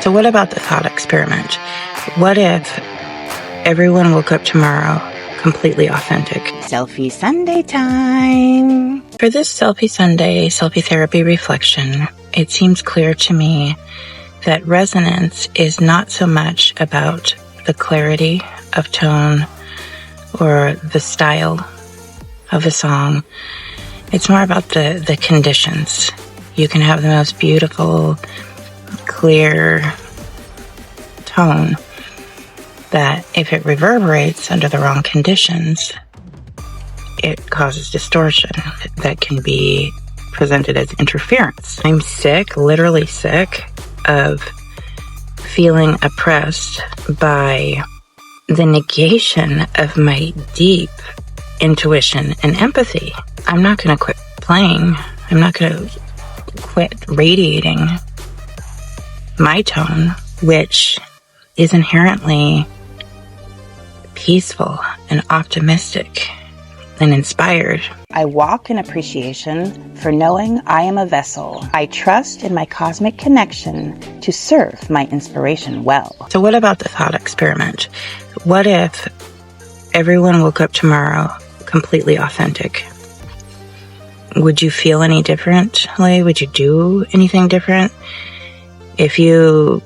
So what about the thought experiment? What if everyone woke up tomorrow completely authentic? Selfie Sunday time! For this Selfie Sunday selfie therapy reflection, it seems clear to me that resonance is not so much about the clarity of tone or the style of a song. It's more about the conditions. You can have the most beautiful, clear tone that if it reverberates under the wrong conditions, it causes distortion that can be presented as interference. I'm sick, literally sick, of feeling oppressed by the negation of my deep intuition and empathy. I'm not going to quit playing. I'm not going to quit radiating my tone, which is inherently peaceful and optimistic and inspired. I walk in appreciation for knowing I am a vessel. I trust in my cosmic connection to serve my inspiration well. So what about the thought experiment? What if everyone woke up tomorrow completely authentic? Would you feel any differently? Would you do anything different? Would you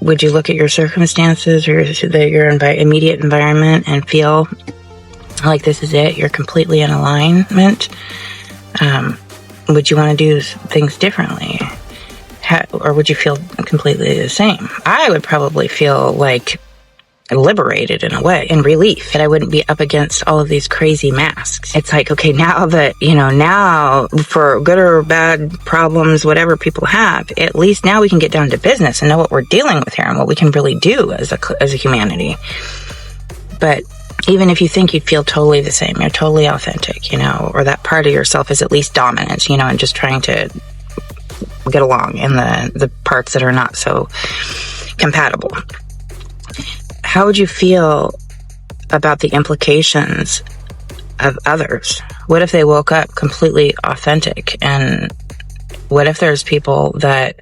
look at your circumstances or your immediate environment and feel like this is it? You're completely in alignment. Would you want to do things differently? Or would you feel completely the same? I would probably feel like liberated in a way, in relief, that I wouldn't be up against all of these crazy masks. It's like, okay, now for good or bad problems, whatever people have, at least now we can get down to business and know what we're dealing with here and what we can really do as a humanity. But even if you think you'd feel totally the same, you're totally authentic, or that part of yourself is at least dominant, and just trying to get along in the parts that are not so compatible. How would you feel about the implications of others? What if they woke up completely authentic? And what if there's people that,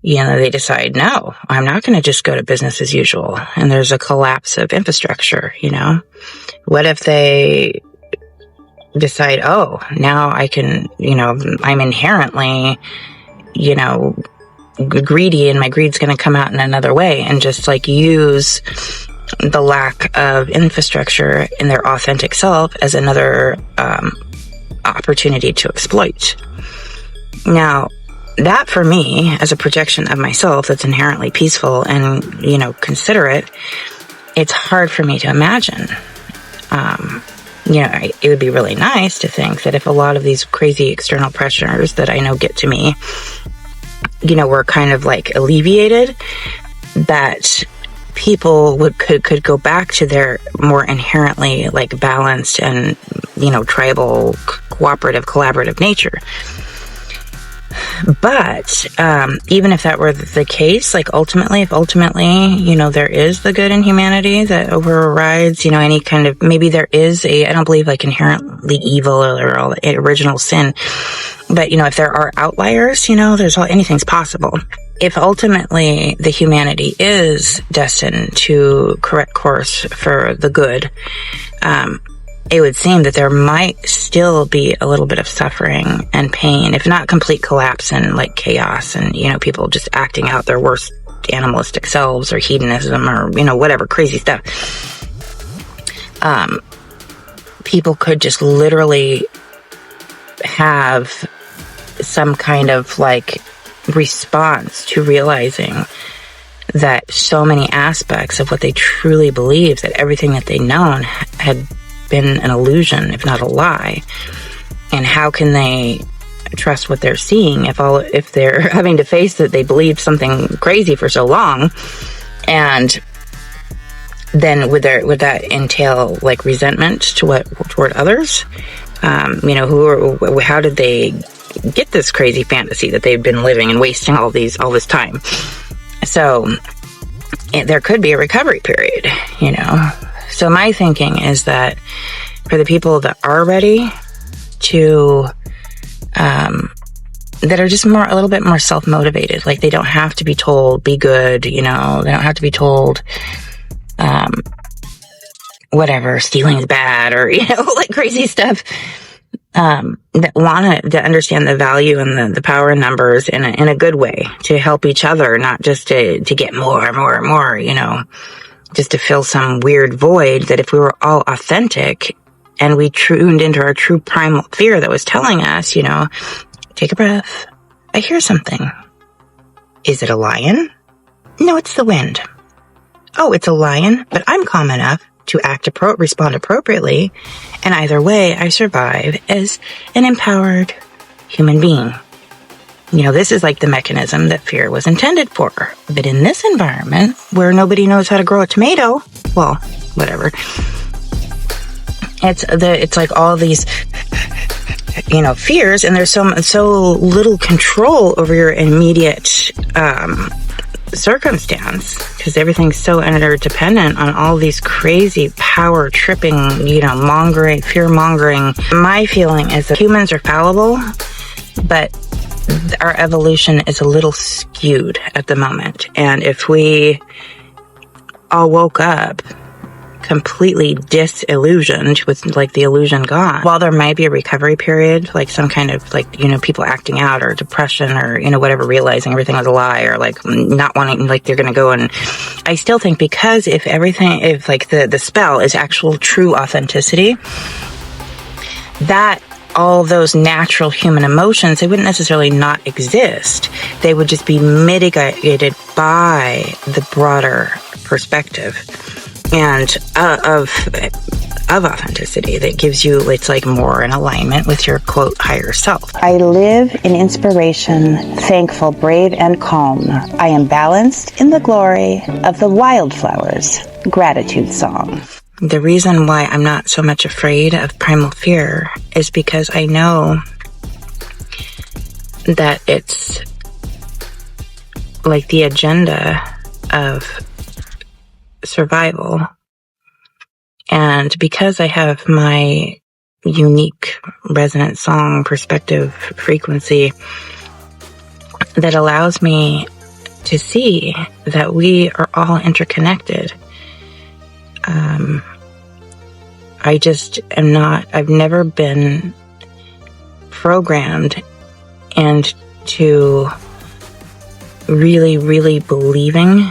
they decide, no, I'm not going to just go to business as usual. And there's a collapse of infrastructure, What if they decide, oh, now I can, I'm inherently, greedy, and my greed's going to come out in another way, and just use the lack of infrastructure in their authentic self as another opportunity to exploit. Now, that for me, as a projection of myself that's inherently peaceful and, considerate, it's hard for me to imagine. It would be really nice to think that if a lot of these crazy external pressures that I know get to me, were kind of alleviated, that people could go back to their more inherently balanced and, tribal, cooperative, collaborative nature. But even if that were the case, ultimately, there is the good in humanity that overrides, any kind of, maybe there is I don't believe inherently evil or all original sin. But, if there are outliers, anything's possible. If ultimately the humanity is destined to correct course for the good, it would seem that there might still be a little bit of suffering and pain, if not complete collapse and chaos and, people just acting out their worst animalistic selves or hedonism or, whatever crazy stuff. People could just literally have some kind of response to realizing that so many aspects of what they truly believe, that everything that they known had been an illusion, if not a lie. And how can they trust what they're seeing if they're having to face that they believed something crazy for so long? And then would that entail resentment toward others? How did they get this crazy fantasy that they've been living and wasting all this time? So there could be a recovery period, So my thinking is that for the people that are ready to that are just a little bit more self-motivated. Like, they don't have to be told, be good, they don't have to be told, whatever, stealing is bad, or, like crazy stuff, that want to understand the value and the power in numbers in a good way, to help each other, not just to get more and more and more, just to fill some weird void. That if we were all authentic and we tuned into our true primal fear that was telling us, take a breath. I hear something. Is it a lion? No, it's the wind. Oh, it's a lion, but I'm calm enough to respond appropriately. And either way, I survive as an empowered human being. This is like the mechanism that fear was intended for. But in this environment where nobody knows how to grow a tomato, well, whatever. It's like all these, fears, and there's so little control over your immediate circumstance, because everything's so interdependent on all these crazy power tripping, mongering, fear mongering. My feeling is that humans are fallible, but our evolution is a little skewed at the moment. And if we all woke up completely disillusioned, with like the illusion gone, while there might be a recovery period, like some kind of people acting out, or depression, or whatever, realizing everything was a lie, or like not wanting, like they're gonna go. And I still think, because if like the spell is actual true authenticity, that all those natural human emotions, they wouldn't necessarily not exist. They would just be mitigated by the broader perspective and of authenticity that gives you, it's like more in alignment with your, quote, higher self. I live in inspiration, thankful, brave, and calm. I am balanced in the glory of the wildflowers. Gratitude song. The reason why I'm not so much afraid of primal fear is because I know that it's like the agenda of survival. And because I have my unique resonant song perspective frequency that allows me to see that we are all interconnected, I just am not, I've never been programmed into really, really believing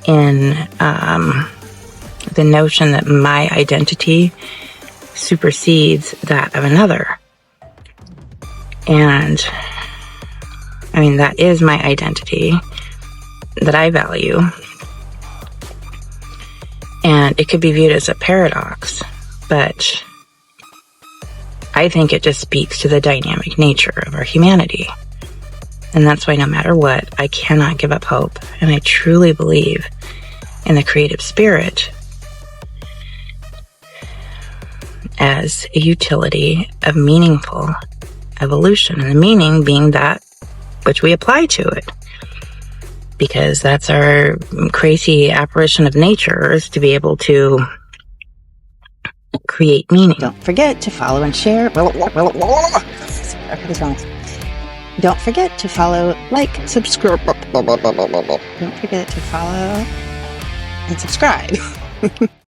in the notion that my identity supersedes that of another. And I mean, that is my identity that I value. And it could be viewed as a paradox, but I think it just speaks to the dynamic nature of our humanity. And that's why no matter what, I cannot give up hope. And I truly believe in the creative spirit as a utility of meaningful evolution. And the meaning being that which we apply to it. Because that's our crazy apparition of nature, is to be able to create meaning. Don't forget to follow and share. Don't forget to follow, like, subscribe. Don't forget to follow and subscribe.